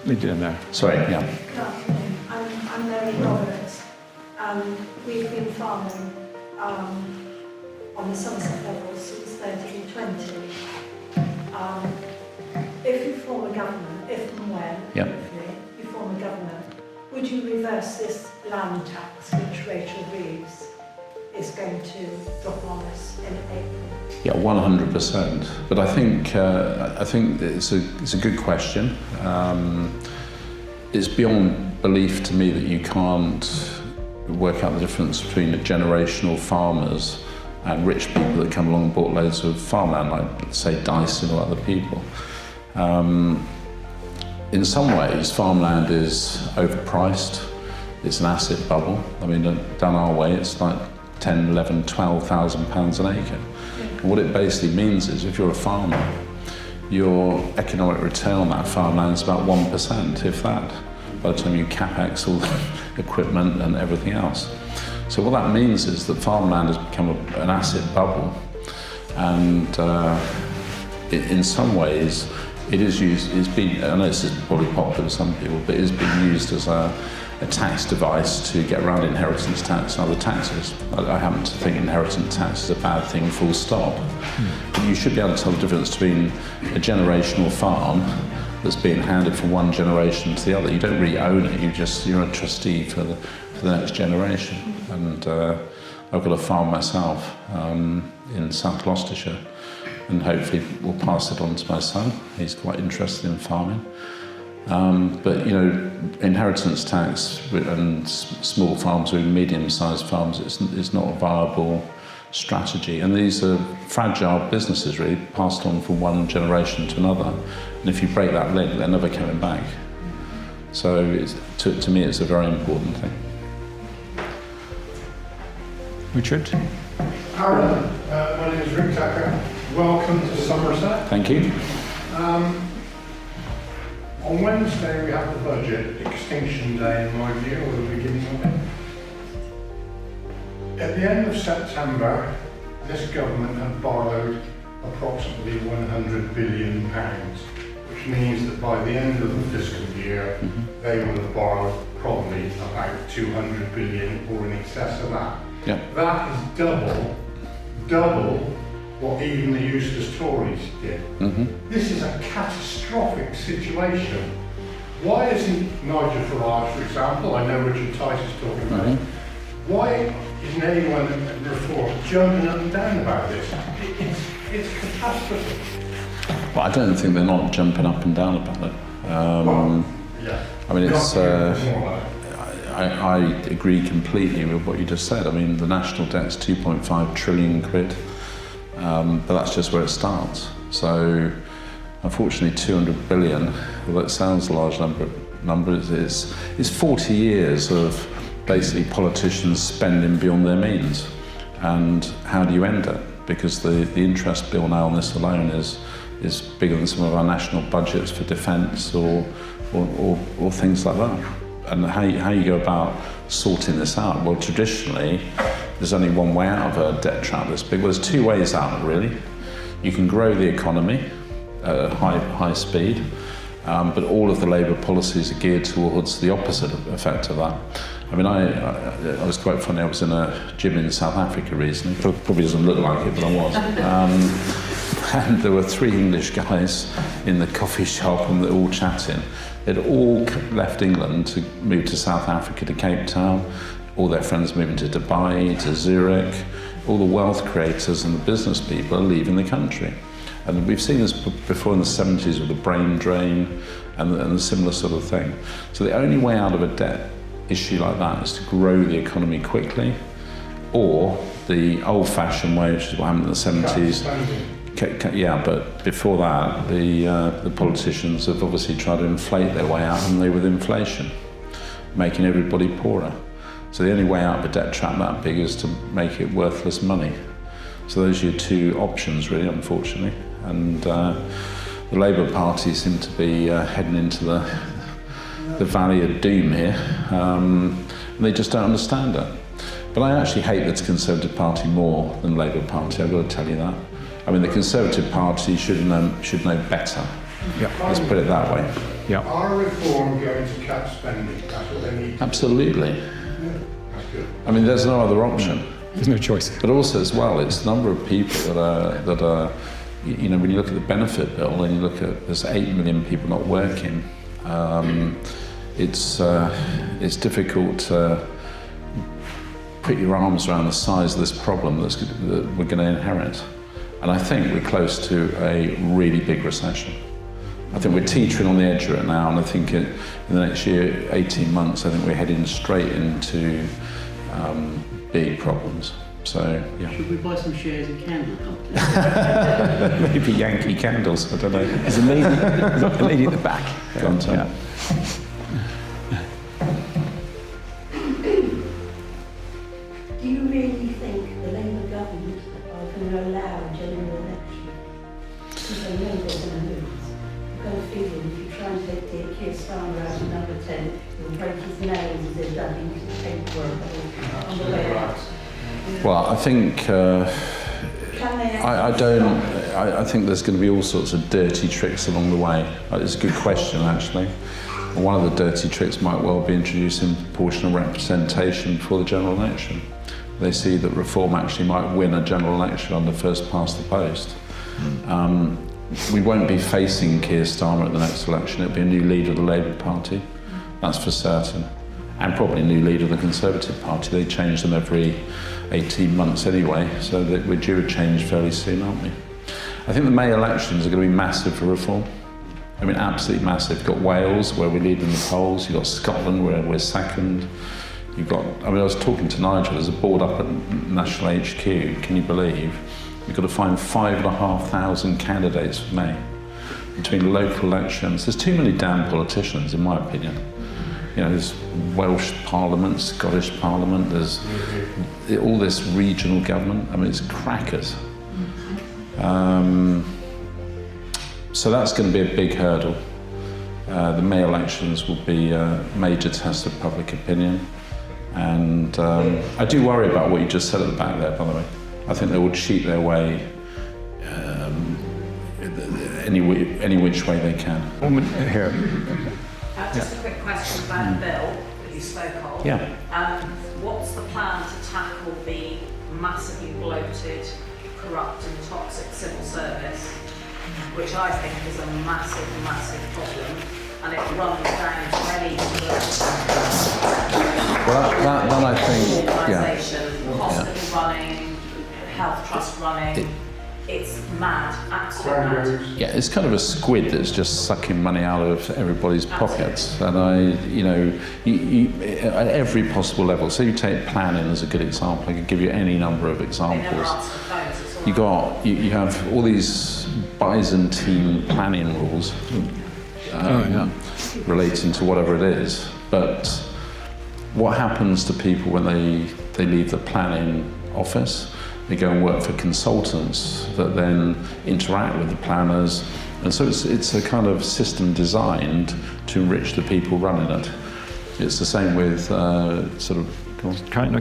Sorry, yeah. Good afternoon. I'm Mary Roberts. We've been farming on the Somerset level since 1320. If you form a government, if and when, hopefully, you form a government, would you reverse this land tax which Rachel Reeves is going to drop on us in April? Yeah, 100%. But I think it's a good question. It's beyond belief to me that you can't work out the difference between generational farmers and rich people that come along and bought loads of farmland, like, say, Dyson or other people. In some ways, farmland is overpriced. It's an asset bubble. I mean, done our way, it's like 10, 11, 12,000 pounds an acre. And what it basically means is if you're a farmer, your economic return on that farmland is about 1%, if that, by the time you capex all the equipment and everything else. So what that means is that farmland has become an asset bubble, and in some ways it is used, I know this is probably popular with some people, but it is being used as a tax device to get around inheritance tax and other taxes. I happen to think inheritance tax is a bad thing, full stop. But you should be able to tell the difference between a generational farm that's being handed from one generation to the other. You don't really own it, you're a trustee for the next generation. And I've got a farm myself in South Gloucestershire, and hopefully we'll pass it on to my son. He's quite interested in farming. But you know, inheritance tax and small farms or medium-sized farms is not a viable strategy. And these are fragile businesses, really, passed on from one generation to another. And if you break that link, they're never coming back. So to me, it's a very important thing. Richard? Arron, my name is Rick Tucker. Welcome to Somerset. Thank you. On Wednesday we have the budget, Extinction Day in my view, or the beginning of it. At the end of September, this government had borrowed approximately £100 billion, which means that by the end of the fiscal year, they will have borrowed probably about 200 billion or in excess of that. Yep. That is double what even the useless Tories did. This is a catastrophic situation. Why isn't Nigel Farage, for example, I know Richard Tice is talking about it, why isn't anyone at Reform jumping up and down about this? It's catastrophic. Well, I don't think they're not jumping up and down about it. I mean, it's. I agree completely with what you just said. I mean, the national debt's 2.5 trillion quid. But that's just where it starts. So, unfortunately, 200 billion, although it sounds a large number, it's 40 years of basically politicians spending beyond their means. And how do you end it? Because the interest bill now on this alone is bigger than some of our national budgets for defence or things like that. And how you go about sorting this out? Well, traditionally, there's only one way out of a debt trap this big. Well, there's two ways out, really. You can grow the economy at a high speed, but all of the Labour policies are geared towards the opposite effect of that. I mean, I was quite funny. I was in a gym in South Africa recently. Probably doesn't look like it, but I was. And there were three English guys in the coffee shop, and they're all chatting. They'd all left England to move to South Africa, to Cape Town. All their friends moving to Dubai, to Zurich. All the wealth creators and the business people are leaving the country. And we've seen this before in the 70s with the brain drain and the similar sort of thing. So the only way out of a debt issue like that is to grow the economy quickly, or the old-fashioned way, which is what happened in the 70s. Yeah, but before that, the politicians have obviously tried to inflate their way out, and they with inflation, making everybody poorer. So the only way out of a debt trap that big is to make it worthless money. So those are your two options, really, unfortunately. And the Labour Party seem to be heading into the valley of doom here. And they just don't understand it. But I actually hate the Conservative Party more than the Labour Party, I've got to tell you that. I mean, the Conservative Party should know better. Yep. Let's put it that way. Yeah. Are reform going to cut spending? That's what they need. Absolutely. That's good. I mean, there's no other option. There's no choice. But also as well, it's the number of people that are, you know, when you look at the benefit bill and you look at there's 8 million people not working, it's difficult to put your arms around the size of this problem that we're going to inherit. And I think we're close to a really big recession. I think we're teetering on the edge of it now, and I think in the next year, 18 months, I think we're heading straight into big problems. So, yeah. Should we buy some shares in candle companies? Maybe Yankee Candles, I don't know. There's a lady at the back. Go on, Tom. Yeah. Do you really think the Labour government are going to allow a general election? Because they know they're going to lose. I've got a feeling if you try and take Keir Starmer out of number 10, you'll break his nails as they're dubbing his paperwork on the way out. Well, I think I think there's going to be all sorts of dirty tricks along the way. It's a good question, actually. And one of the dirty tricks might well be introducing proportional representation before the general election. They see that reform actually might win a general election under first past the post. We won't be facing Keir Starmer at the next election. It'll be a new leader of the Labour Party, that's for certain. And probably a new leader of the Conservative Party. They change them every 18 months anyway, so that we're due a change fairly soon, aren't we? I think the May elections are going to be massive for reform. I mean, absolutely massive. You've got Wales, where we lead in the polls. You've got Scotland, where we're second. You've got, I mean, I was talking to Nigel, there's a board up at National HQ, can you believe? You've got to find 5,500 candidates for May between local elections. There's too many damn politicians, in my opinion. You know, there's Welsh Parliament, Scottish Parliament, there's all this regional government. I mean, it's crackers. So that's going to be a big hurdle. The May elections will be a major test of public opinion. And I do worry about what you just said at the back there, by the way. I think they will cheat their way any which way they can. Woman here. Just a quick question about the bill that you spoke of. Yeah. What's the plan to tackle the massively bloated, corrupt and toxic civil service, which I think is a massive, massive problem, and it runs down to any Well, that I think, organisation, hospital running, health trust running. It's mad, absolutely mad. yeah, it's kind of a squid that's just sucking money out of everybody's pockets. And you know, at every possible level. So you take planning as a good example. I could give you any number of examples. They never answer the phones, You have all these Byzantine planning rules relating to whatever it is. But what happens to people when they leave the planning office? They go and work for consultants that then interact with the planners. And so it's a kind of system designed to enrich the people running it. It's the same with Carry on.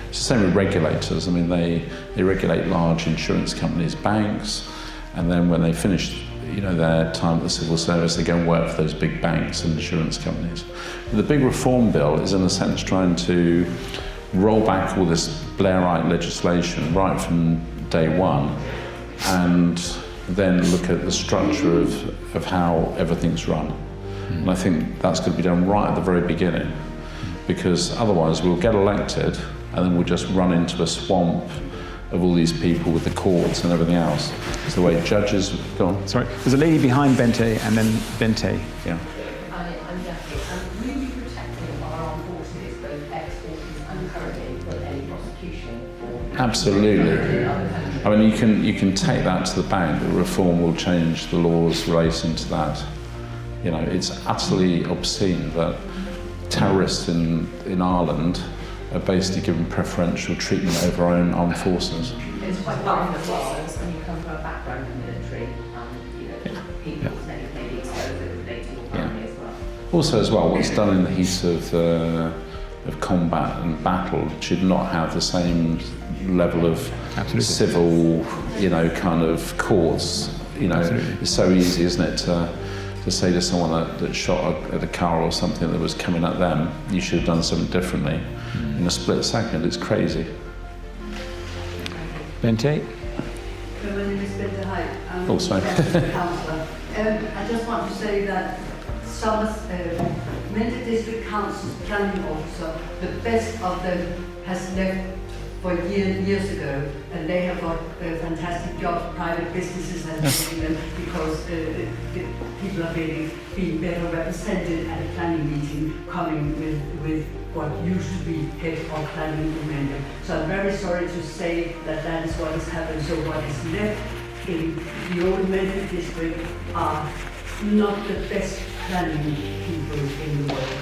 It's the same with regulators. I mean, they regulate large insurance companies, banks, and then when they finish their time at the civil service, they go and work for those big banks and insurance companies. But the big reform bill is in a sense trying to roll back all this Blairite legislation right from day one and then look at the structure of how everything's run. And I think that's going to be done right at the very beginning, because otherwise we'll get elected and then we'll just run into a swamp of all these people with the courts and everything else. It's the way judges go on. Sorry, there's a lady behind Bente and then Bente. Yeah. I'm definitely, will you be protecting our armed forces, both ex-forces and currently, for any prosecution? Absolutely. I mean, you can take that to the bank. The reform will change the laws relating to that. You know, it's utterly obscene that terrorists in Ireland are basically given preferential treatment over our own armed forces. It's quite powerful when you come from a background in the military, people maybe exposed to relating your family as well. Also, as well, what's done in the heat of combat and battle should not have the same level of civil, kind of courts. It's so easy, isn't it, to to say to someone that shot at a car or something that was coming at them, you should have done something differently in a split second. It's crazy. Bente? My name is Bente Hyde. I'm Oh, sorry. a councillor. I just want to say that Mendip District Council's planning officer, the best of them has left for years ago, and they have got fantastic jobs. Private businesses have taken them because the people are being better represented at a planning meeting, coming with what used to be head of planning in Mendip. So I'm very sorry to say that that is what has happened. So what is left in the old Mendip district are not the best planning people in the world.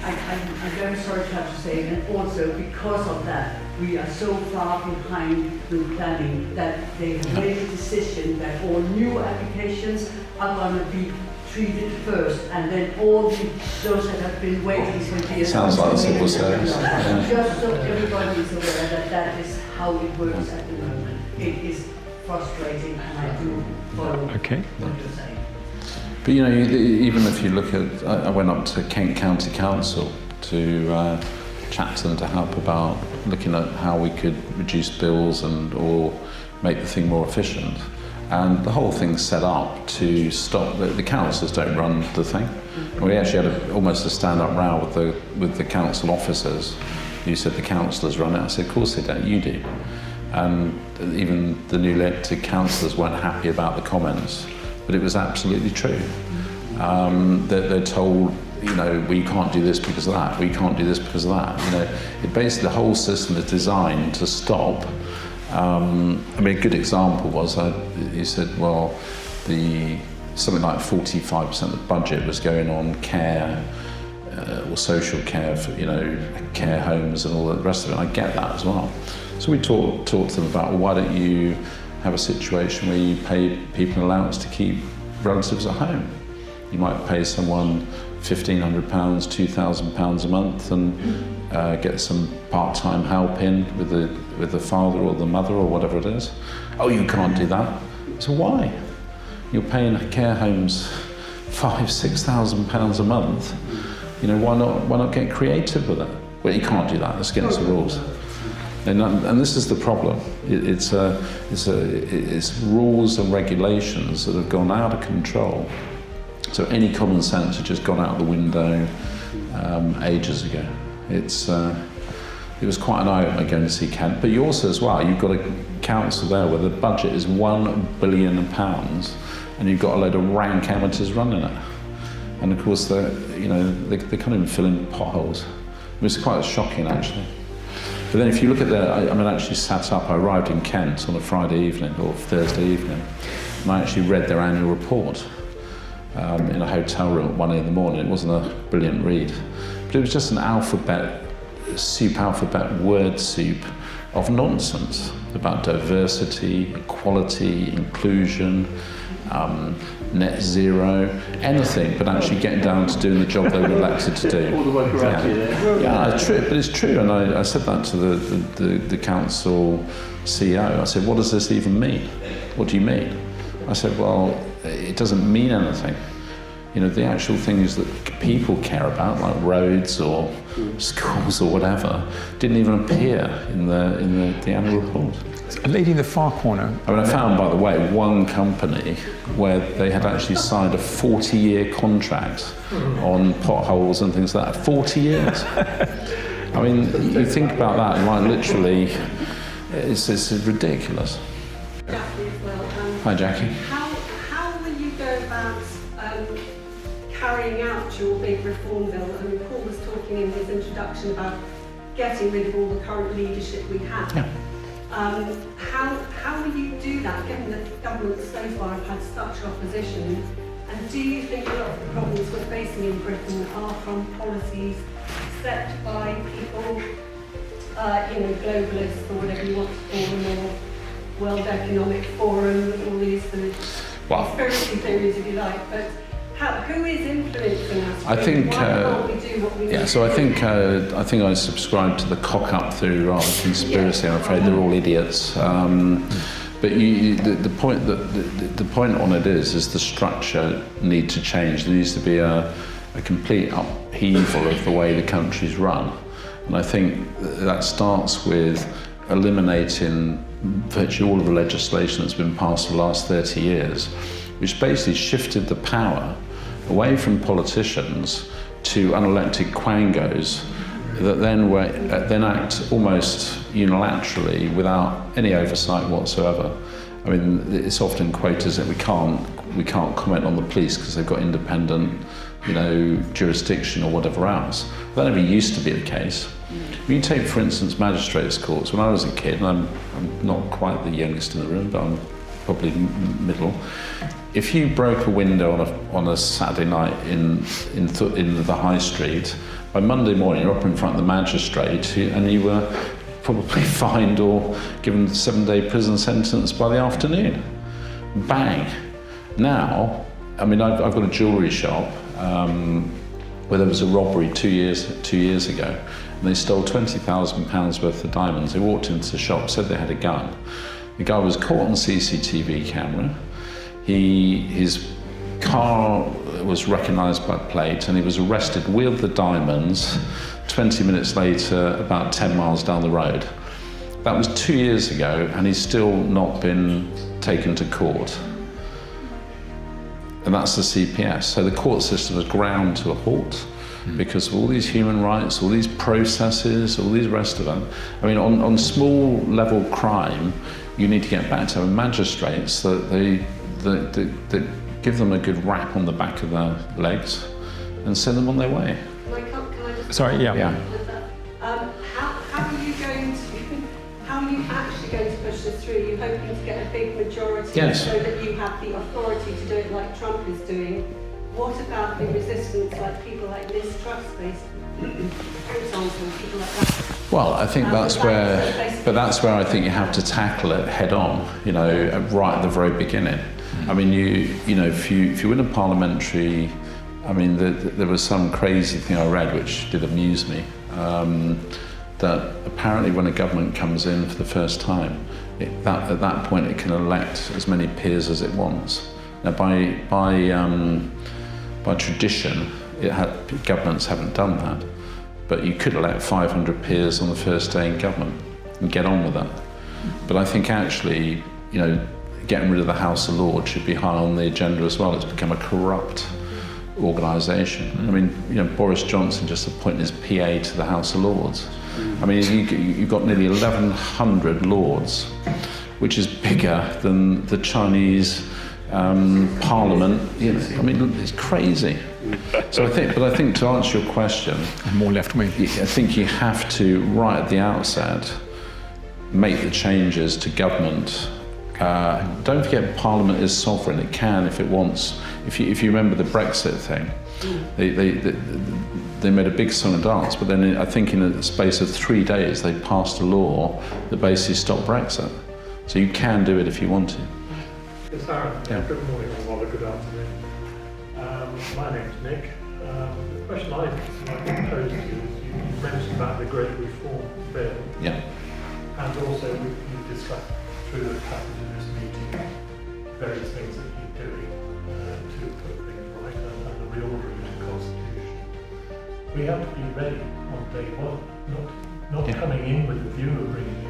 I'm very sorry to have to say, and also because of that, we are so far behind the planning that they have made a decision that all new applications are going to be treated first, and then all those that have been waiting for years. Sounds like the civil service. Just so everybody is aware that that is how it works at the moment. It is frustrating, and I do follow Okay. what you're saying. But you know, even if you look at, I went up to Kent County Council to chat to them to help about looking at how we could reduce bills or make the thing more efficient. And the whole thing's set up to stop, the councillors don't run the thing. We actually had almost a stand-up row with the council officers. You said the councillors run it. I said, of course they don't, you do. And even the new elected councillors weren't happy about the comments. But it was absolutely true. They're told, you know, we can't do this because of that, we can't do this because of that. You know, it basically, the whole system is designed to stop. I mean, a good example was, he said, well, something like 45% of the budget was going on care or social care for, you know, care homes and all the rest of it. I get that as well. So we talked to them about, well, why don't you have a situation where you pay people an allowance to keep relatives at home. You might pay someone £1,500, £2,000 a month and get some part-time help in with the father or the mother or whatever it is. Oh, you can't do that. So why? You're paying care homes £5,000, £6,000 a month. You know, why not get creative with it? Well, you can't do that. That's against the rules. And this is the problem. It's rules and regulations that have gone out of control. So any common sense had just gone out the window ages ago. It was quite an eye-opener going to see Kent. But you also, as well, you've got a council there where the budget is £1 billion, and you've got a load of rank amateurs running it. And of course, they can't even fill in potholes. It was quite shocking, actually. But then if you look at I actually sat up, I arrived in Kent on a Friday evening or Thursday evening, and I actually read their annual report in a hotel room at 1 in the morning. It wasn't a brilliant read, but it was just an alphabet word soup of nonsense about diversity, equality, inclusion, net zero, anything but actually getting down to doing the job they were elected to do. All the way around, Yeah, it's true, but it's true. And I said that to the council CEO. I said, what does this even mean? What do you mean? I said, well, it doesn't mean anything. You know, the actual things that people care about, like roads or schools or whatever, didn't even appear in the annual report. A lady in the far corner. I mean, I found, by the way, one company where they had actually signed a 40-year contract on potholes and things like that. 40 years. I mean, you think about that, and like literally, it's ridiculous. Jackie as well. Hi, Jackie. How will you go about carrying out your big reform bill? I mean, Paul was talking in his introduction about getting rid of all the current leadership we have. Yeah. How will you do that, given that the government so far have had such opposition? And do you think a lot of the problems we're facing in Britain are from policies set by people, globalists or whatever you want to call them, or World Economic Forum, all these sort of conspiracy theories, if you like, but who is influencing us? I think. Why can't we do what we need to So I do? think I subscribe to the cock-up theory rather than conspiracy. I'm afraid they're all idiots. But the point on it is the structure need to change. There needs to be a complete upheaval of the way the country's run. And I think that starts with eliminating virtually all of the legislation that's been passed for the last 30 years, which basically shifted the power away from politicians to unelected quangos that then act almost unilaterally without any oversight whatsoever. I mean, it's often quoted that we can't comment on the police because they've got independent, jurisdiction or whatever else. That never used to be the case. You take, for instance, magistrates' courts. When I was a kid, and I'm not quite the youngest in the room, but I'm probably middle. If you broke a window on a Saturday night in the high street, by Monday morning you're up in front of the magistrate and you were probably fined or given a 7-day prison sentence by the afternoon. Bang. Now, I mean, I've got a jewellery shop where there was a robbery 2 years ago, and they stole £20,000 worth of diamonds. They walked into the shop, said they had a gun. The guy was caught on CCTV camera. His car was recognised by plate, and he was arrested with the diamonds 20 minutes later, about 10 miles down the road. That was 2 years ago, and he's still not been taken to court. And that's the CPS. So the court system has ground to a halt because of all these human rights, all these processes, all these rest of them. I mean, on small level crime, you need to get back to magistrates that give them a good rap on the back of their legs and send them on their way. Can I just Sorry, yeah. How are you actually going to push this through? Are you hoping to get a big majority so that you have the authority to do it like Trump is doing? What about the resistance, like people like Liz Truss, for example, people like that? Well, I think that's where I think you have to tackle it head on, right at the very beginning. I mean, if you win a parliamentary, I mean, there was some crazy thing I read which did amuse me, that apparently when a government comes in for the first time, at that point it can elect as many peers as it wants. Now, by tradition, governments haven't done that, but you could elect 500 peers on the first day in government and get on with that. But I think actually, getting rid of the House of Lords should be high on the agenda as well. It's become a corrupt organisation. I mean, Boris Johnson just appointed his PA to the House of Lords. I mean, you've got nearly 1,100 lords, which is bigger than the Chinese Parliament. I mean, it's crazy. So I think to answer your question, more left wing. I think you have to, right at the outset, make the changes to government. Don't forget, Parliament is sovereign. It can, if it wants. If you remember the Brexit thing, they made a big song and dance, but then I think in a space of 3 days they passed a law that basically stopped Brexit. So you can do it if you want to. It's Arron. Good morning or rather good afternoon. My name's Nick. The question I'd like to pose to you is you mentioned about the Great Reform Bill. Yeah. And also we've discussed through the passage of this meeting various things that you're doing to put things right and the reordering of the Constitution. We have to be ready on day one, not coming in with the view of bringing it.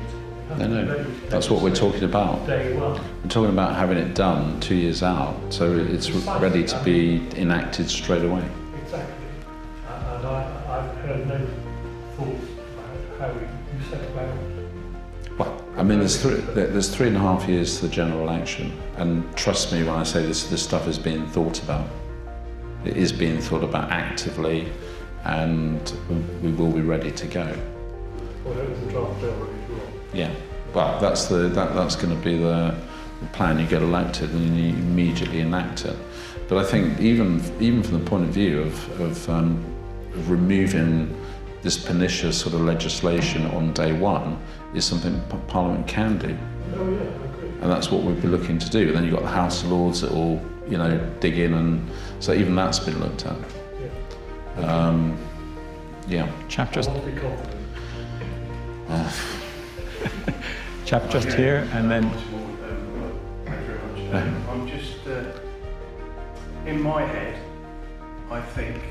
No, that's what we're talking about. Day one. We're talking about having it done 2 years out, so it's ready to be enacted straight away. Exactly. And I've heard no thoughts about how you set about it. Well, I mean, there's 3.5 years to the general election, and trust me when I say this stuff is being thought about. It is being thought about actively, and we will be ready to go. Well, that was the draft bill already drawn. Yeah. Well, that's going to be the plan. You get elected and you immediately enact it. But I think even from the point of view of removing this pernicious sort of legislation on day one is something Parliament can do. Oh yeah, I agree. And that's what we'll be looking to do. And then you've got the House of Lords that will, dig in, and so even that's been looked at. Yeah. Chap just I want to be confident. chap just here, and then I'm just, in my head, I think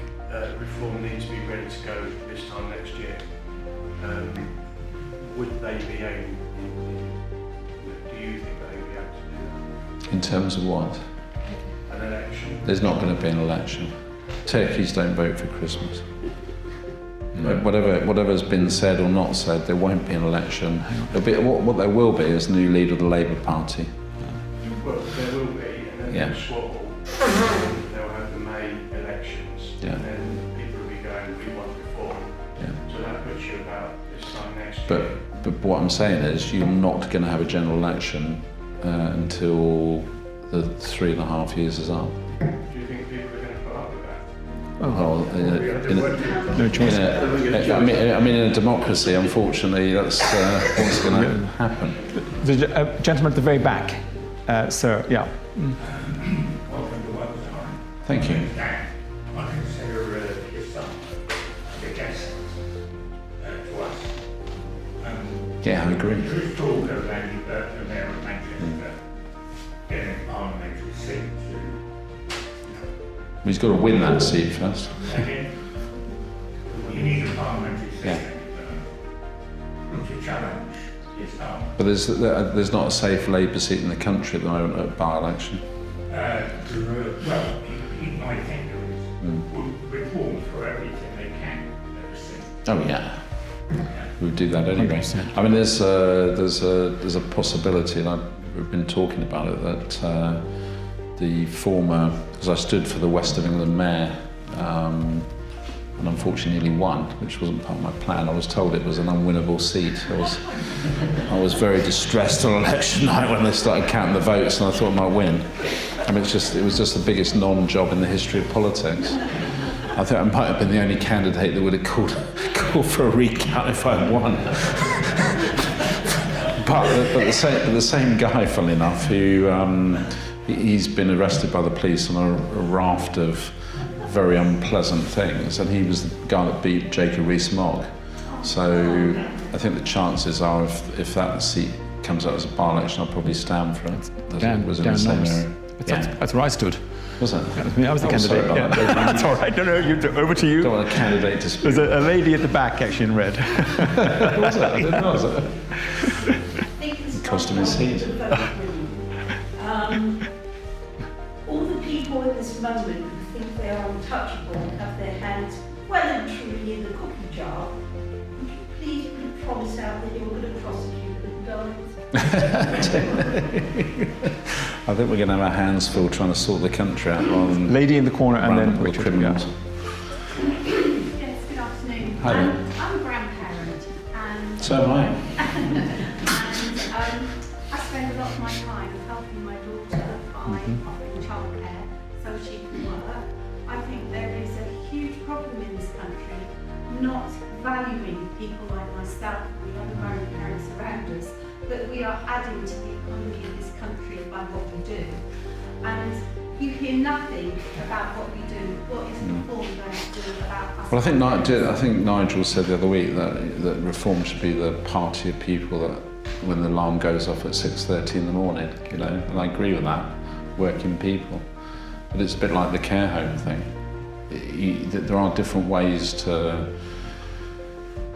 reform needs to be ready to go this time next year. Would they be able, do you think they would be able to do that? In terms of what? An election? There's not going to be an election. Turkeys don't vote for Christmas. Whatever's been said or not said, there won't be an election. What there will be is a new leader of the Labour Party. Well, there will be, and then they'll swap all. They'll have the May elections, and then people will be going, we want reform. So that puts you about this time next year. But what I'm saying is, you're not going to have a general election until the 3.5 years is up. Do you think people are going to put up with that? No choice. I mean, in a democracy, unfortunately, that's what's going to happen. The gentleman at the very back, sir, yeah. Welcome to Welltown. Thank you. I consider your son a guest to us. Yeah, I agree. There is talk of the Mayor of Manchester getting a parliamentary seat to... He's got to win that seat first. You need a parliamentary seat to challenge his parliament. But there's not a safe Labour seat in the country at the moment at by-election. Well, you might think there is. Reform for everything they can at the seat. Oh yeah. We would do that anyway. 100%. I mean, there's a possibility, and we've been talking about it, that the former, because I stood for the West of England mayor, and unfortunately nearly won, which wasn't part of my plan. I was told it was an unwinnable seat. I was very distressed on election night when they started counting the votes, and I thought I might win. I mean, it was just the biggest non-job in the history of politics. I think I might have been the only candidate that would have called for a recount if I had won. but the same guy, funnily enough, who he's been arrested by the police on a raft of very unpleasant things, and he was the guy that beat Jacob Rees-Mogg. So I think the chances are, if that seat comes out as a by-election, I'll probably stand for it. Dan Norris. That's where I stood. Was it? I was the candidate. Sorry about that. That's all right. No, over to you. Don't want a candidate to speak. There's a lady at the back, actually, in red. Was it? I didn't know, was it? It cost him his seat. All the people at this moment who think they are untouchable and have their hands well and truly in the cookie jar, would you please promise out that you're going to prosecute them, darlings? I think we're going to have our hands full trying to sort the country out rather than... Lady in the corner and then Richard. Criminals. Yes, good afternoon. Hi. I'm a grandparent and... So am I. and I spend a lot of my time helping my daughter by offering childcare so she can work. I think there is a huge problem in this country not valuing people like myself and the other grandparents around us, that we are adding to the economy of this country by what we do. And you hear nothing about what we do. What is reform going to do about us? Well, I think Nigel said the other week that reform should be the party of people that, when the alarm goes off at 6:30 in the morning, you know, and I agree with that, working people. But it's a bit like the care home thing. There are different ways to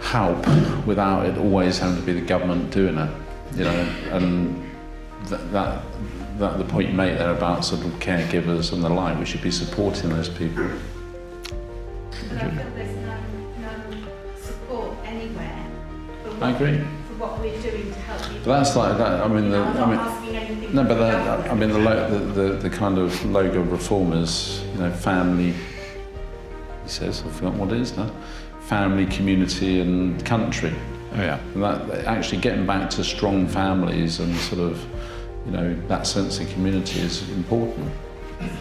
help without it always having to be the government doing it, you know, and that the point you make there about sort of caregivers and the like, we should be supporting those people. But I feel there's no support anywhere for I agree. For what we're doing to help people. But that's like that. I'm not asking anything. No, but that, I mean, the kind of logo of reform is, you know, family. He says, I've forgotten what it is now. Family, community, and country. Oh yeah. And that actually getting back to strong families and sort of, you know, that sense of community is important.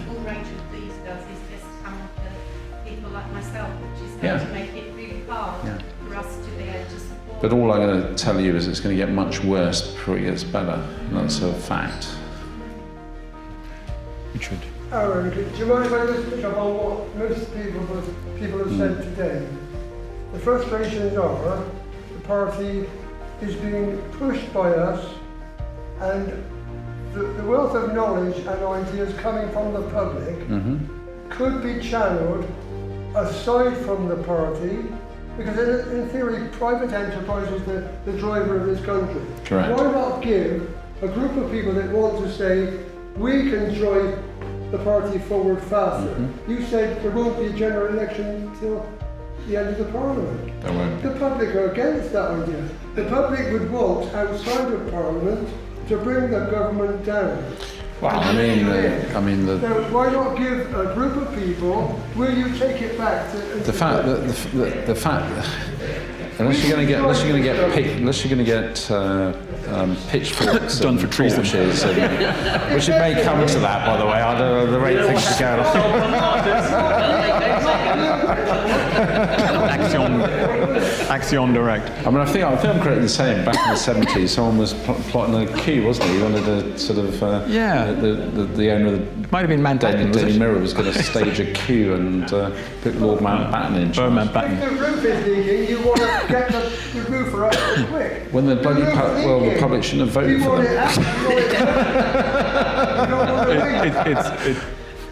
All Rachel Please does is just come up to people like myself, which is going to make it really hard for us to be able to support. But all I'm going to tell you is it's going to get much worse before it gets better. And that's a fact. Richard. Arron, do you mind if I just pick up on what most people have said today? The frustrations are the party is being pushed by us, and the wealth of knowledge and ideas coming from the public could be channeled aside from the party, because in theory, private enterprise is the driver of this country. Correct. Why not give a group of people that want to say, we can drive the party forward faster? You said there won't be a general election until the end of the Parliament. There won't. The public are against that idea. The public would want, outside of Parliament, to bring the government down. Well, I mean the So why not give a group of people, will you take it back to... the fact that the fact unless you're going to get pitchforks Done for treason. torches, which it may come to that, by the way. I don't know the rate things are going Action direct. I mean, I think I'm correct in saying back in the 70s, someone was plotting a coup, wasn't he? He wanted to sort of the owner of the Might have been Mendip, Daily Mirror was going to stage a coup and put Lord Mountbatten in charge. If the roof is leaking, you want to get the roofer up quick. When the bloody the public shouldn't have voted for them.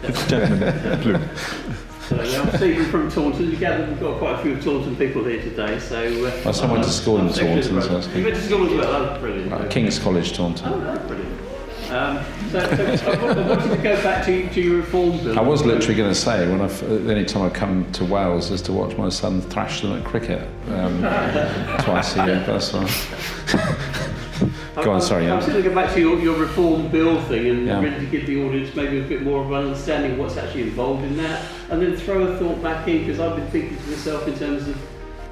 It's gentlemen blue. So I'm Stephen from Taunton. You gather we've got quite a few Taunton people here today. So I went to school in Taunton. You went to school as well. That's brilliant. King's College, Taunton. Oh, that's brilliant. So I wanted to go back to your reform bill. I was literally going to say, the only time I come to Wales is to watch my son thrash them at cricket twice a year. That's all. Go on, sorry. I was going to go back to your reform bill thing and really to give the audience maybe a bit more of an understanding of what's actually involved in that, and then throw a thought back in, because I've been thinking to myself in terms of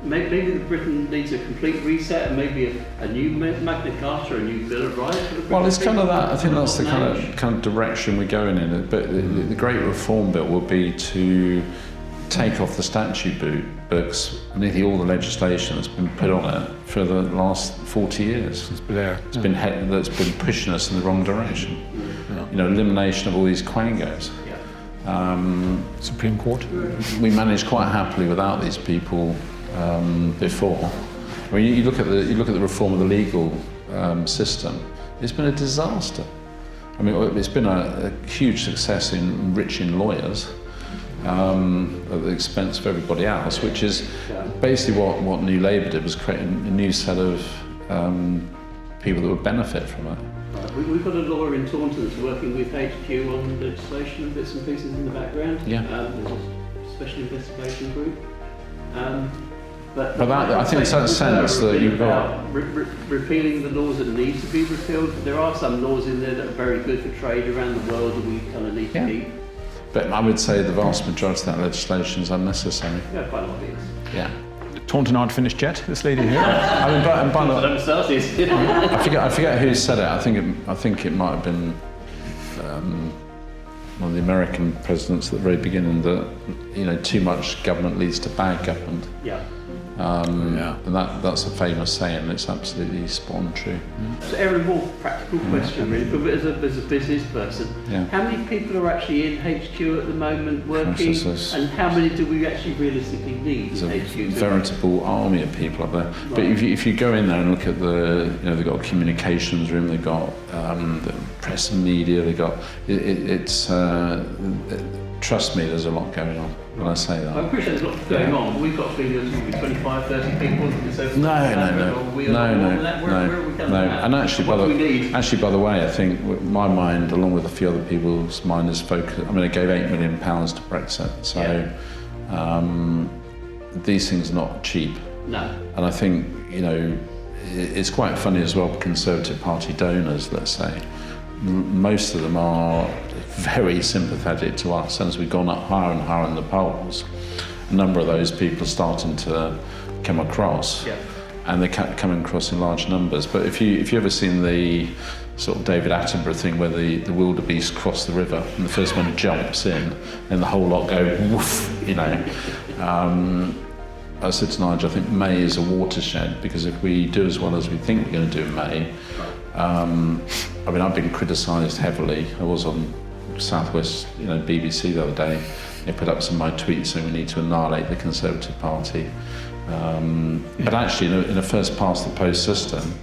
maybe Britain needs a complete reset and maybe a new Magna Carta, a new Bill of Rights. Well, it's kind of that. I think that's the kind of direction we're going in. But the great reform bill will be to take off the statute books nearly all the legislation that's been put on it for the last 40 years. It's been pushing us in the wrong direction. You know, elimination of all these quangos. Supreme Court. We managed quite happily without these people before. I mean, you look at the reform of the legal system. It's been a disaster. I mean, it's been a huge success in enriching lawyers at the expense of everybody else, which is basically what New Labour did, was create a new set of people that would benefit from it. We've got a lawyer in Taunton that's working with HQ on legislation and bits and pieces in the background. Yeah. There's a special investigation group. But I think it's that sense that you've got repealing the laws that need to be repealed. There are some laws in there that are very good for trade around the world that we kind of need to keep. But I would say the vast majority of that legislation is unnecessary. Yeah, quite a lot of it is. Yeah. Taunton aren't finished yet, this lady here. I mean, by the way, I forget who said it. I think it might have been one of the American presidents at the very beginning, that too much government leads to bad government. Yeah. And that's a famous saying. It's absolutely spot on true. So, Arron, more practical question, really, but as a business person, how many people are actually in HQ at the moment working, and how many do we actually realistically need in HQ? There's a veritable army of people up there. Right. But if you go in there and look at they've got a communications room, they've got the press and media, they've got trust me, there's a lot going on when I say that. I appreciate there's a lot going on, but we've got a feeling there's going to be 25, 30 people. No. And actually, by the way, I think my mind, along with a few other people's mind, is focused. I mean, I gave £8 million to Brexit, so these things are not cheap. No. And I think it's quite funny as well. Conservative Party donors, let's say, most of them are very sympathetic to us, and as we've gone up higher and higher in the polls, a number of those people are starting to come across, and they're coming across in large numbers. But if you ever seen the sort of David Attenborough thing where the wildebeest cross the river and the first one jumps in and the whole lot go woof, I said to Nigel, I think May is a watershed, because if we do as well as we think we're going to do in May, I mean, I've been criticised heavily. I was on Southwest, BBC the other day. They put up some of my tweets saying we need to annihilate the Conservative Party. But actually, in a first past the post system,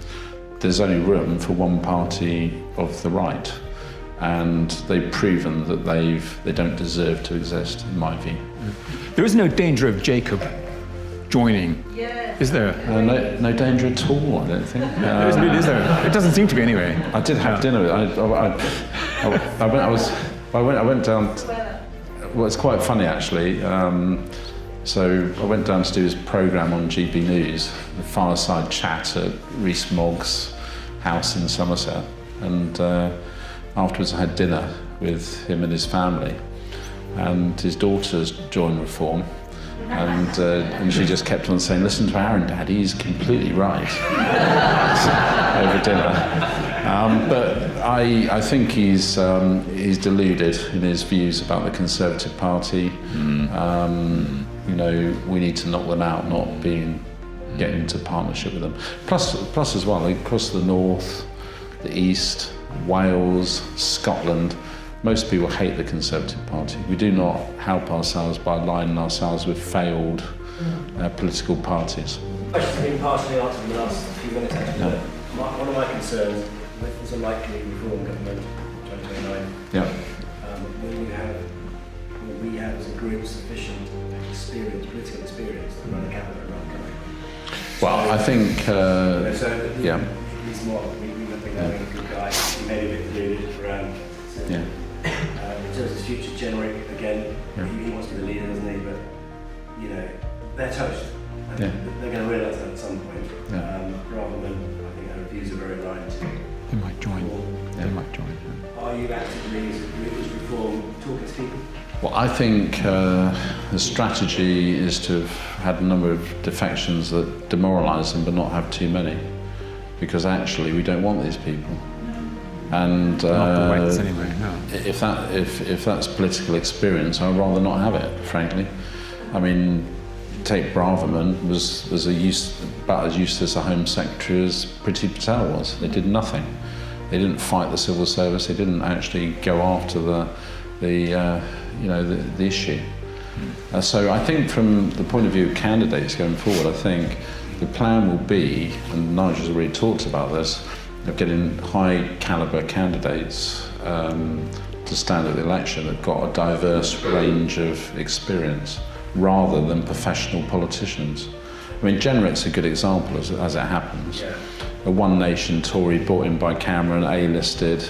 there's only room for one party of the right, and they've proven that they don't deserve to exist, in my view. There is no danger of Jacob joining, is there? No danger at all, I don't think. Is there? It doesn't seem to be anyway. I did have dinner. I went down. Well, it's quite funny actually. So I went down to do his programme on GB News, the fireside chat at Rees Mogg's house in Somerset, and afterwards I had dinner with him and his family, and his daughter's joined Reform, and she just kept on saying, "Listen to Arron, Dad, he's completely right." Over dinner. But I think he's deluded in his views about the Conservative Party. You know, we need to knock them out, not get into partnership with them. Plus as well, across the north, the east, Wales, Scotland, most people hate the Conservative Party. We do not help ourselves by aligning ourselves with failed political parties. Questions have been partially answered in the last few minutes actually. Yeah. One of my concerns with a likely Reform government in 2029, will we have as a group sufficient political experience to run a cabinet around the country? Well, I think, yeah. He's more, we've been having a good guy, he may be a bit deluded around. So, yeah. In terms of his future generate, again, he wants to be the leader, doesn't he? But, you know, they're toast. Yeah. They're going to realise that at some point. Rather than, I think our views are very aligned. They might join. They might join. Are you actively, as Reform, talking to people? Well, I think the strategy is to have had a number of defections that demoralise them, but not have too many, because actually we don't want these people. And anyway, no. if that's political experience, I'd rather not have it, frankly. I mean, take Braverman was about as useless a Home Secretary as Priti Patel was. They did nothing. They didn't fight the civil service. They didn't actually go after the issue. So I think from the point of view of candidates going forward, I think the plan will be, and Nigel's already talked about this, of getting high calibre candidates to stand at the election that've got a diverse range of experience rather than professional politicians. I mean, Jenrick's a good example as it happens. Yeah. A One Nation Tory brought in by Cameron, A-listed,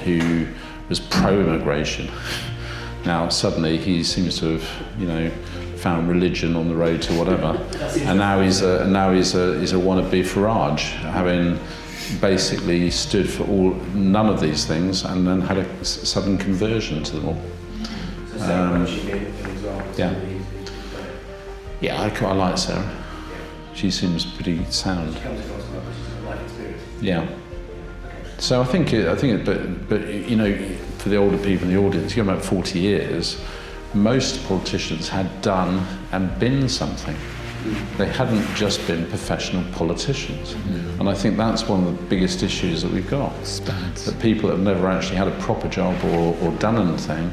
who was pro-immigration. Now suddenly he seems to have, found religion on the road to whatever, and now he's a wannabe Farage, having basically stood for none of these things, and then had a sudden conversion to them all. Yeah, I like Sarah. She seems pretty sound. Yeah. So I think, but for the older people in the audience, you go back 40 years, most politicians had done and been something. They hadn't just been professional politicians. And I think that's one of the biggest issues that we've got. That people that have never actually had a proper job or done anything,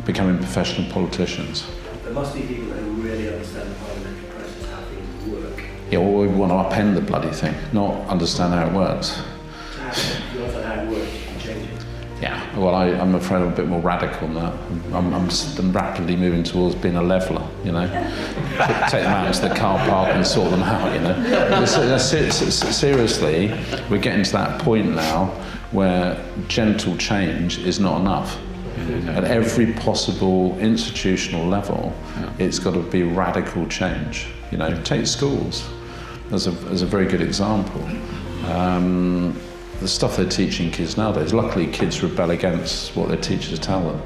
becoming professional politicians. There must be people that really understand the parliamentary process, how things work. Yeah, well, we want to upend the bloody thing, not understand how it works. If you understand how it works, you can change it. Yeah, well, I'm afraid I'm a bit more radical than that. I'm rapidly moving towards being a leveller, Take them out into the car park and sort them out, Seriously, we're getting to that point now where gentle change is not enough. At every possible institutional level, it's got to be radical change. Take schools as a very good example. The stuff they're teaching kids nowadays, luckily kids rebel against what their teachers tell them.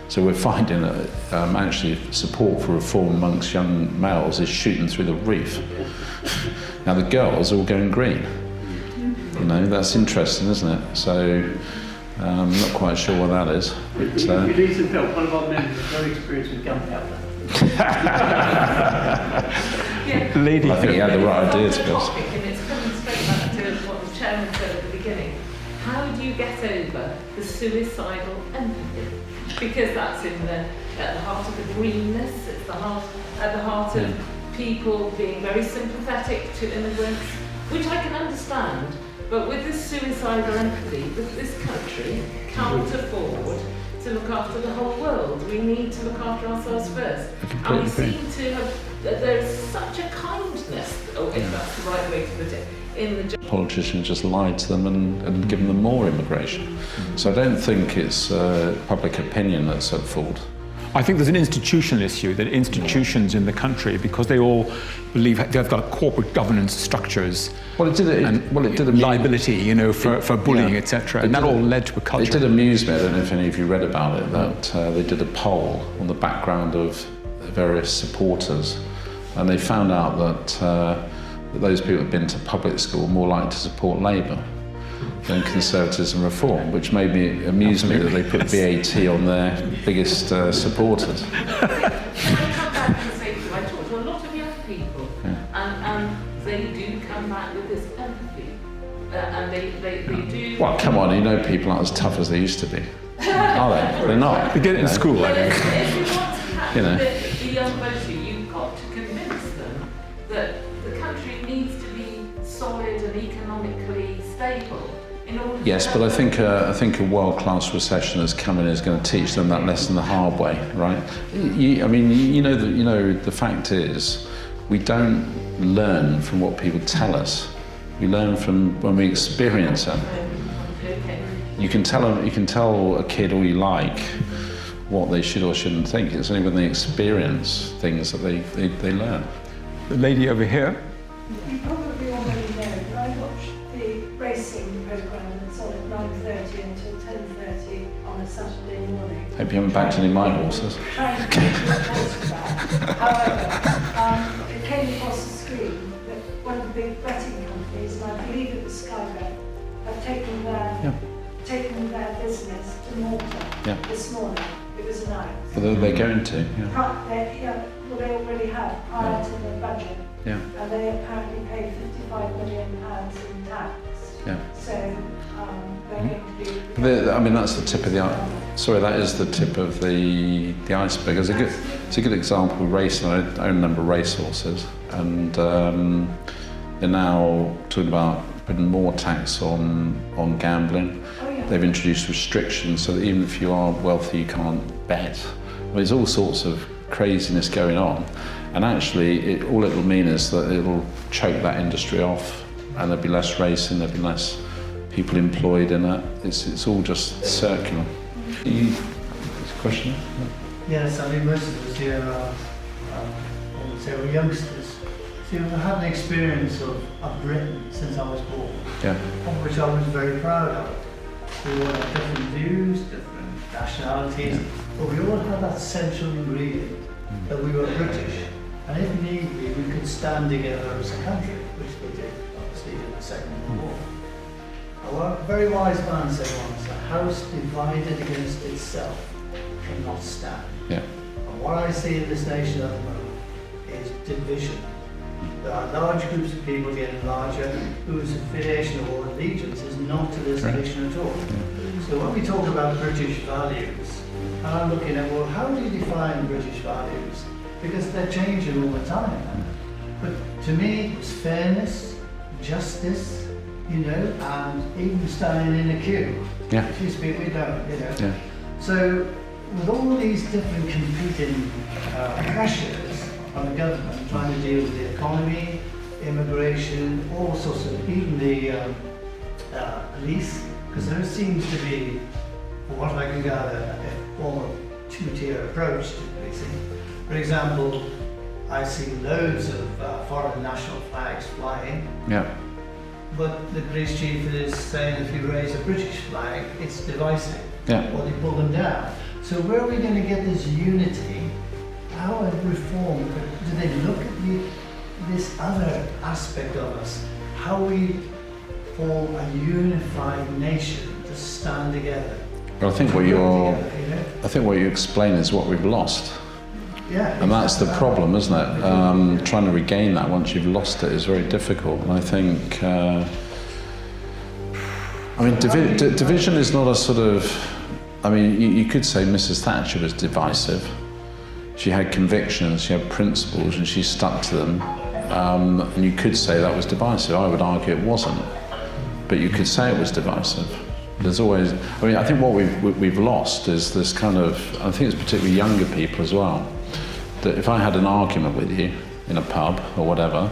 So we're finding that actually support for reform amongst young males is shooting through the roof. Now the girls are all going green. That's interesting, isn't it? So I'm not quite sure what that is. But, we need some help. One of our members is very experienced with gunpowder. Lady, I think he had the right idea to go. And it's coming straight back to what the chairman said at the beginning. How do you get over the suicidal empathy? Because that's at the heart of the greenness. It's at the heart of people being very sympathetic to immigrants, which I can understand, but with this suicidal empathy, that this country can't afford to look after the whole world. We need to look after ourselves first. And we seem to have, there's such a kindness, if that's the right way to put it, in the politicians just lied to them and given them more immigration. So I don't think it's public opinion that's at fault. I think there's an institutional issue, that institutions in the country, because they all believe they've got corporate governance structures, it did liability, you know, for bullying, etc. And that all led to a culture. It did amuse me, I don't know if any of you read about it, that they did a poll on the background of various supporters, and they found out that those people who'd been to public school were more likely to support Labour than Conservatives and Reform, which made me amuse me that they put VAT on their biggest supporters. I come back and say to you, I talk to a lot of young people, and they do come back with this empathy, and they do. Well, come on, you know people aren't as tough as they used to be, are they? They're not. They get it in school, I think. If you want to have the young voter, you've got to convince them that the country needs to be solid and economically stable. Yes, but I think a world-class recession that's coming is going to teach them that lesson the hard way, right? The fact is, we don't learn from what people tell us. We learn from when we experience it. You can tell a kid all you like what they should or shouldn't think. It's only when they experience things that they learn. The lady over here. You probably already know, but I watched the racing programme that's on at 9:30 until 10:30 on a Saturday morning. Hope you haven't backed any of my horses. Trying to keep your horse back. However, it came across the screen that one of the big betting companies, and I believe it was Skybet, have taken their business to Malta this morning. It was announced. Well, they're going to, Well, they already have prior to the budget. Yeah. And they apparently paid £55 million in tax. Yeah. So they're going to be. That's the tip of the. Sorry, that is the tip of the iceberg. It's a good example of racing. I own a number of racehorses, and they're now talking about putting more tax on gambling. They've introduced restrictions so that even if you are wealthy, you can't bet. There's all sorts of craziness going on, and actually all it'll mean is that it'll choke that industry off, and there'll be less racing, there'll be less people employed in it. It's all just circular. Question? Yes, I mean most of us here are, I would say we're youngsters. So I've had an experience of Britain since I was born, of which I was very proud of. We all had different views, different nationalities, but we all had that central ingredient that we were British, and if need be, we could stand together as a country, which we did, obviously, in the Second World War. A very wise man said once, a house divided against itself cannot stand. Yeah. And what I see in this nation at the moment is division. There are large groups of people getting larger whose affiliation or allegiance is not to this nation at all. So when we talk about British values, and I'm looking at, well, how do you define British values? Because they're changing all the time. But to me, it's fairness, justice, and even standing in a queue. Yeah. If you speak, we don't, Yeah. So with all these different competing pressures on the government trying to deal with the economy, immigration, all sorts of, even the police, because there seems to be, from what I can gather, a form of two-tier approach to policing. For example, I see loads of foreign national flags flying. Yeah. But the police chief is saying if you raise a British flag, it's divisive. Yeah. Or they pull them down. So where are we going to get this unity? How have reform? Do they look at this other aspect of us? How we form a unified nation to stand together? Well, I think what you explain is what we've lost. Yeah. And that's the problem, isn't it? Trying to regain that once you've lost it is very difficult. And I think, division is not a sort of. You could say Mrs. Thatcher was divisive. She had convictions, she had principles, and she stuck to them. And you could say that was divisive. I would argue it wasn't. But you could say it was divisive. There's always, I mean, I think what we've lost is this kind of, I think it's particularly younger people as well, that if I had an argument with you in a pub or whatever,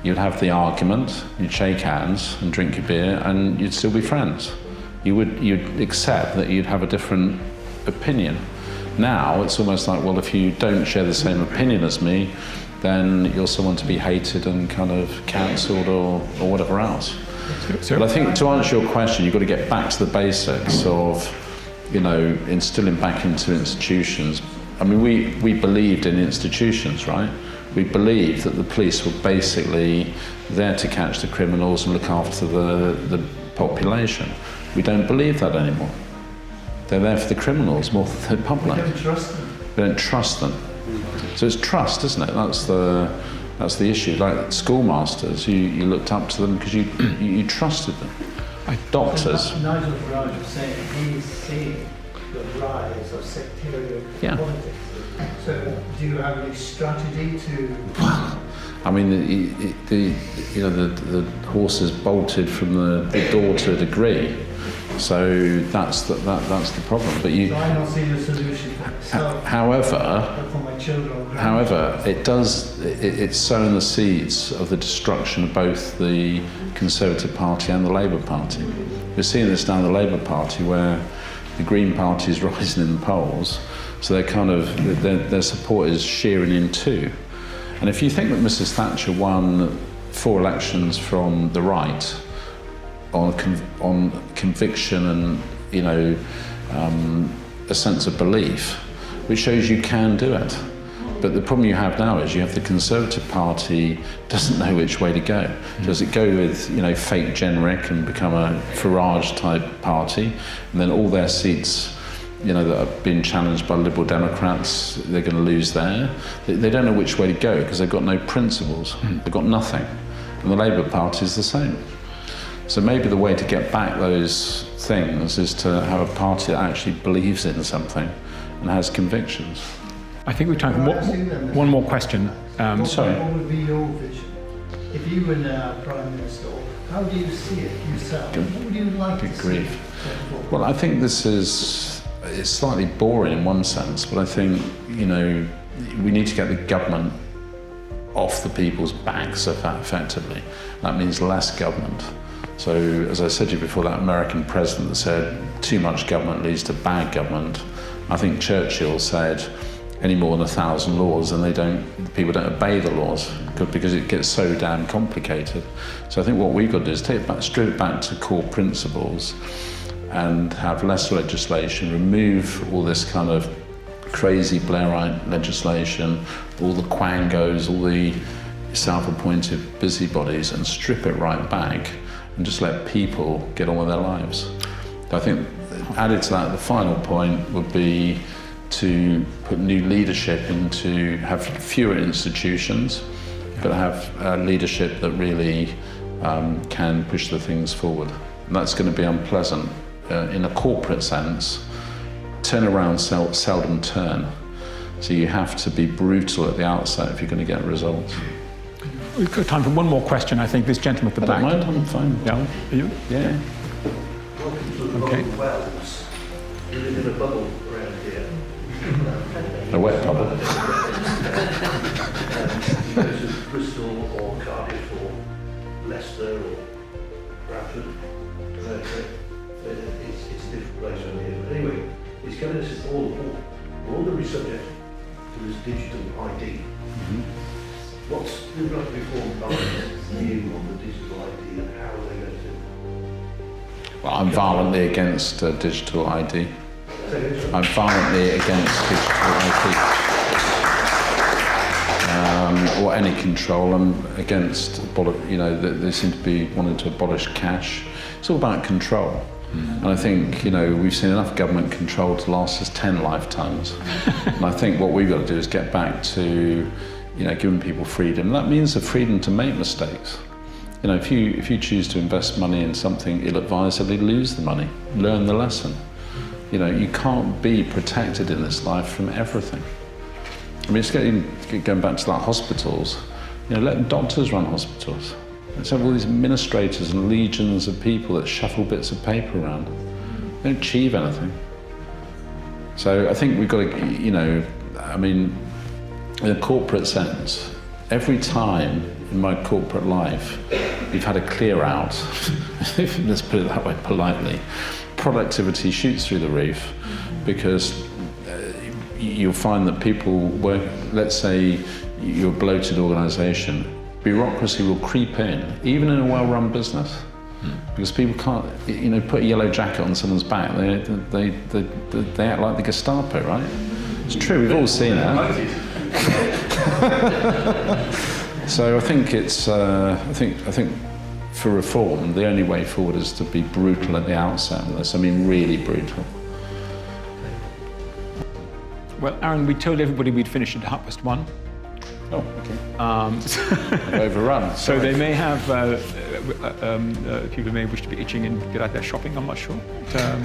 you'd have the argument, you'd shake hands and drink your beer, and you'd still be friends. You'd accept that you'd have a different opinion. Now it's almost like, well, if you don't share the same opinion as me, then you're someone to be hated and kind of cancelled or whatever else. But I think to answer your question, you've got to get back to the basics of, you know, instilling back into institutions. I mean, we believed in institutions, right? We believed that the police were basically there to catch the criminals and look after the population. We don't believe that anymore. They're there for the criminals more than the public. We don't trust them. We don't trust them. So it's trust, isn't it? That's the issue. Like schoolmasters, you looked up to them because you trusted them. Doctors. So Nigel Farage was saying he's seeing the rise of sectarian politics. So do you have any strategy to? I mean, the horses bolted from the door to a degree. So that's the problem. But you. So I'm not seeing a solution for myself. However, for my children. However, it's sown the seeds of the destruction of both the Conservative Party and the Labour Party. We're seeing this now in the Labour Party, where the Green Party is rising in the polls, so they're kind of their support is shearing in too. And if you think that Mrs. Thatcher won 4 elections from the right on conviction and, you know, a sense of belief, which shows you can do it. But the problem you have now is you have the Conservative Party doesn't know which way to go. Does it go with, you know, fake generic and become a Farage type party, and then all their seats, you know, that have been challenged by Liberal Democrats, they're going to lose there? They don't know which way to go because they've got no principles. They've got nothing. And the Labour Party is the same. So maybe the way to get back those things is to have a party that actually believes in something and has convictions. I think we've time for one more question. Sorry. What would be your vision? If you were now Prime Minister, how do you see it yourself? What would you like to see? Well, I think it's slightly boring in one sense, but I think, you know, we need to get the government off the people's backs effectively. That means less government. So, as I said to you before, that American president that said too much government leads to bad government, I think Churchill said any more than 1,000 laws and people don't obey the laws because it gets so damn complicated. So I think what we've got to do is strip it back to core principles and have less legislation, remove all this kind of crazy Blairite legislation, all the quangos, all the self-appointed busybodies, and strip it right back and just let people get on with their lives. I think added to that, the final point would be to put new leadership into, have fewer institutions, but have leadership that really can push the things forward. And that's going to be unpleasant in a corporate sense. Turnaround seldom turn. So you have to be brutal at the outset if you're going to get results. We've got time for one more question. I think this gentleman at the back. I don't mind, I'm fine. Yeah. Are you? Yeah. Okay. Wells. You live in a bubble around here. A wet bubble. You go to Bristol or Cardiff or Leicester or Bradford. It's a different place around here. But anyway, it's coming us all the subject to this digital ID. What's the Reform Party's view on the digital ID and how are they going to? Well, I'm violently against digital ID. I'm violently against digital ID. Or any control. I'm against, you know, they seem to be wanting to abolish cash. It's all about control. And I think, you know, we've seen enough government control to last us 10 lifetimes. And I think what we've got to do is get back to, you know, giving people freedom. That means the freedom to make mistakes. You know, if you choose to invest money in something ill-advisedly, lose the money, learn the lesson. You know, you can't be protected in this life from everything. I mean, it's going back to that hospitals. You know, let doctors run hospitals. Let's have all these administrators and legions of people that shuffle bits of paper around. They don't achieve anything. So I think we've got to, you know, I mean, in a corporate sense, every time in my corporate life we've had a clear out, let's put it that way politely, productivity shoots through the roof because you'll find that people work, let's say you're a bloated organisation, bureaucracy will creep in, even in a well-run business, because people can't, you know, put a yellow jacket on someone's back. They act like the Gestapo, right? It's true. We've all seen that. So I think it's, I think for reform, the only way forward is to be brutal at the outset of this. I mean, really brutal. Well, Arron, we told everybody we'd finish at 1:30. Oh, okay. I've overrun. So they may have, people may wish to be itching and get out there shopping, I'm not sure. But,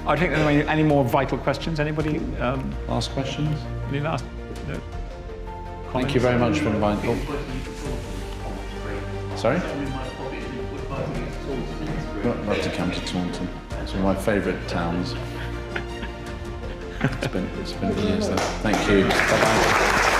I think there are any more vital questions. Anybody? Last questions? Any last? No. Thank you very much for inviting me. Sorry? I'd love to come to Taunton. It's one of my favourite towns. It's been years though. Thank you. Bye-bye.